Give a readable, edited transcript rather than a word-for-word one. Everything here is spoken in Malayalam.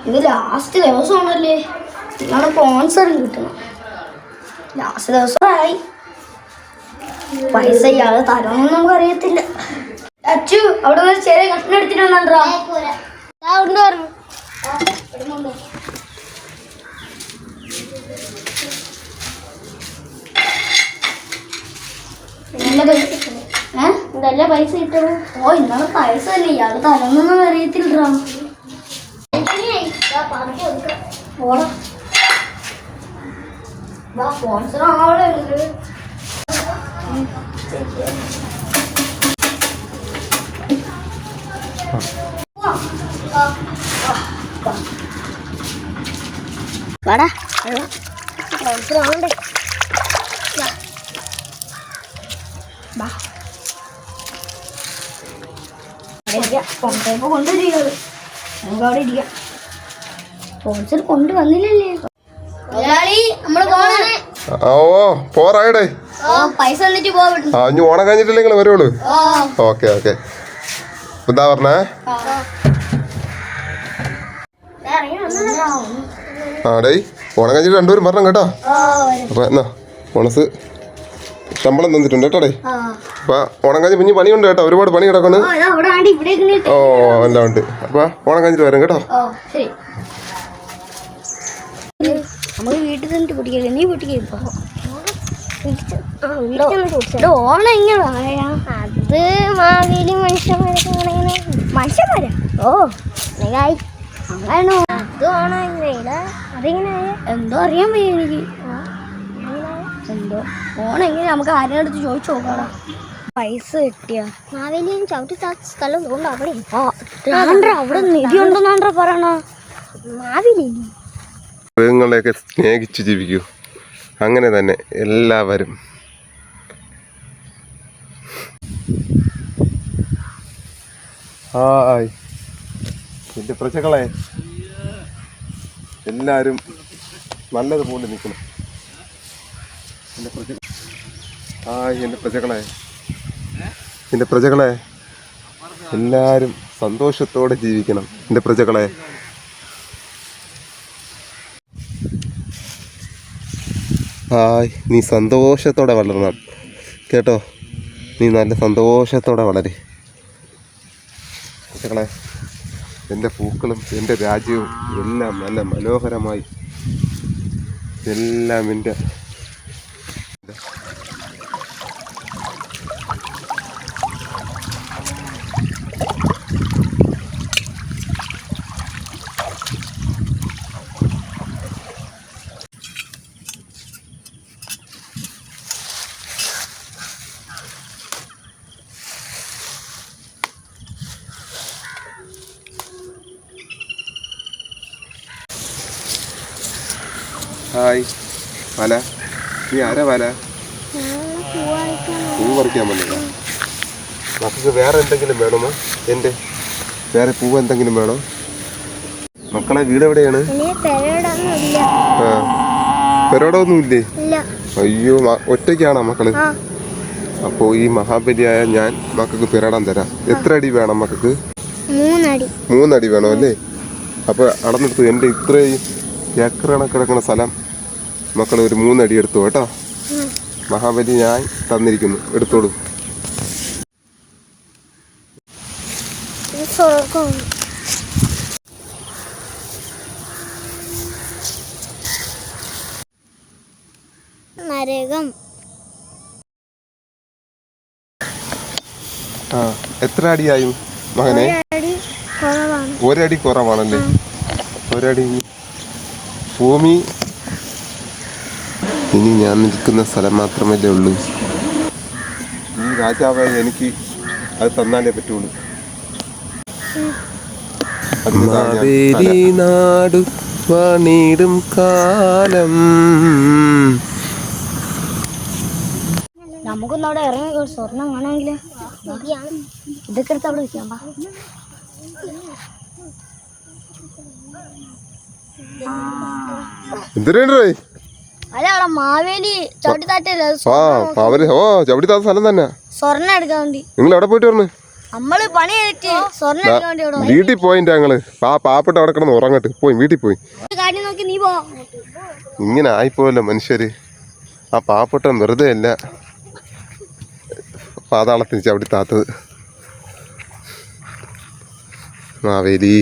ഇത് ലാസ്റ്റ് ദിവസമാണല്ലേ, നാളെ സ്പോൺസറും കിട്ടണം. ലാസ്റ്റ് ദിവസമായി, പൈസ ഇയാള് തരാമെന്ന് നമുക്ക് അറിയത്തില്ല. അച്ചു അവിടെ നിന്ന് ചെറിയ കഷ്ണം എടുത്തിട്ട് വന്നോ. ഉണ്ട് പറഞ്ഞു ഇതല്ലേ പൈസ കിട്ടുള്ളൂ. ഓ ഇന്നാളെ പൈസ അല്ലേ, ഇയാള് തരാമെന്നൊന്നും അറിയത്തില്ല. ഓടാ സ്പോൺസർ ആവളെ വാടാ സ്പോൺസർ ആവണ്ടേ. കൊണ്ടുവരിക, നമുക്ക് അവിടെ ഇരിക്കാം. സ്പോൺസർ കൊണ്ടുവന്നില്ലല്ലേ. നമ്മള് പോറായടേ, പൈസ തന്നിട്ട് പോവാ. ഇനി ഓണം കഴിഞ്ഞിട്ടില്ലേ നിങ്ങൾ വരുള്ളൂ. Okay okay. എന്താ പറഞ്ഞേ? ഡേ ഓണം കഴിഞ്ഞിട്ട് രണ്ടുപേരും വരണം കേട്ടോ. അപ്പൊ എന്നാ ബോണസ് ശമ്പളം തന്നിട്ടുണ്ട് കേട്ടോ. ഡേ അപ്പൊ ഓണം കഴിഞ്ഞ് പിന്നെ പണിയുണ്ട് കേട്ടോ, ഒരുപാട് പണി കിടക്കുന്നു. ഓ എല്ലാം ഉണ്ട്. അപ്പൊ ഓണം കഴിഞ്ഞിട്ട് വരാം കേട്ടോ. നമുക്ക് വീട്ടിൽ തന്നിട്ട് പൊട്ടിക്കല്ലേ, നീ പൊട്ടിക്കോ. ഓണം എങ്ങനെയാ? അത് മാവേലി മനുഷ്യന്മാരാ. ഓ അങ്ങനെയാണോ? അത് ഓണം അതിങ്ങനെ എന്തോ അറിയാൻ വയ്യ എനിക്ക്. എന്തോ ഓണം എങ്ങനെ നമുക്ക് ആരുടെ അടുത്ത് ചോദിച്ചു നോക്കാടാ. പൈസ കിട്ടിയ മാവേലിയും ചവിട്ടി സ്ഥലം തോന്നുന്നു. അവിടെ നിധി ഉണ്ടെന്നാണ്ട്രാ പറയണ. മാവേലി മൃഗങ്ങളെയൊക്കെ സ്നേഹിച്ച് ജീവിക്കൂ. അങ്ങനെ തന്നെ എല്ലാവരും. ഹായ് എൻ്റെ പ്രജകളെ, എല്ലാവരും നല്ലതുപോലെ നിൽക്കണം. ഹായ് എൻ്റെ പ്രജകളെ, എല്ലാവരും സന്തോഷത്തോടെ ജീവിക്കണം. എൻ്റെ പ്രജകളെ, ഹായ് നീ സന്തോഷത്തോടെ വളരണം കേട്ടോ. നീ നല്ല സന്തോഷത്തോടെ വളരെ പ്രജകളെ. എൻ്റെ പൂക്കളും എൻ്റെ രാജ്യവും എല്ലാം നല്ല മനോഹരമായി എല്ലാം എൻ്റെ ഹായ് വല. നീ ആരാ വല? പൂ പറിക്കാൻ വന്നതാ. മക്കൾക്ക് വേറെ എന്തെങ്കിലും വേണമോ? എൻ്റെ വേറെ പൂവ് എന്തെങ്കിലും വേണോ? മക്കളെ വീട് എവിടെയാണ്? പെരോടൊന്നും ഇല്ലേ? അയ്യോ ഒറ്റയ്ക്കാണോ മക്കള്? അപ്പോൾ ഈ മഹാബലിയായ ഞാൻ മക്കൾക്ക് പെരടാൻ തരാം. എത്ര അടി വേണം മക്കൾക്ക്? 3 അടി വേണോ അല്ലേ? അപ്പോൾ അടന്നെടുത്തു. എൻ്റെ ഇത്രയും ഏക്കർ കണക്കിടക്കുന്ന സ്ഥലം മക്കൾ ഒരു 3 അടി എടുത്തു കേട്ടോ. മഹാബലി ഞാൻ തന്നിരിക്കുന്നു, എടുത്തോളൂ. എത്ര അടിയായി മകനെ? 1 അടി കുറവാണല്ലേ? 1 അടി ഭൂമി. ഇനി ഞാൻ നിൽക്കുന്ന സ്ഥലം മാത്രമല്ലേ ഉള്ളൂ. ഈ രാജാവായ എനിക്ക് അത് തന്നാലേ പറ്റുള്ളൂ. നാടു പണിടും കാലം. നമുക്കൊന്നും അവിടെ ഇറങ്ങി സ്വർണം വേണമെങ്കിൽ ഇതൊക്കെ എടുത്ത് അവിടെ വെക്കാം. അല്ല അവിടെ മാവേലി ചവിട്ടിത്താറ്റ. ചവിട്ടിത്താത്ത സ്ഥലം തന്നെ. സ്വർണ്ണം എടുക്കാൻ വേണ്ടി നിങ്ങൾ എവിടെ പോയിട്ട് വരണേ? നമ്മള് പണി ചെയ്തിട്ട് സ്വർണ്ണം എടുക്കാൻ വേണ്ടി ഇവിടെ വീട്ടിൽ പോയിന്റ് ഞങ്ങള് പാവപ്പെട്ട അവിടെ കിടന്ന് ഉറങ്ങട്ട് പോയി വീട്ടിൽ പോയി കാര്യം നോക്കി നീ പോ. ഇങ്ങനെ ആയിപ്പോയല്ലോ മനുഷ്യര്. ആ പാവപ്പെട്ട വെറുതെ അല്ല പാതാളത്തിന് ചവിട്ടി താത്തത്. മാവേലി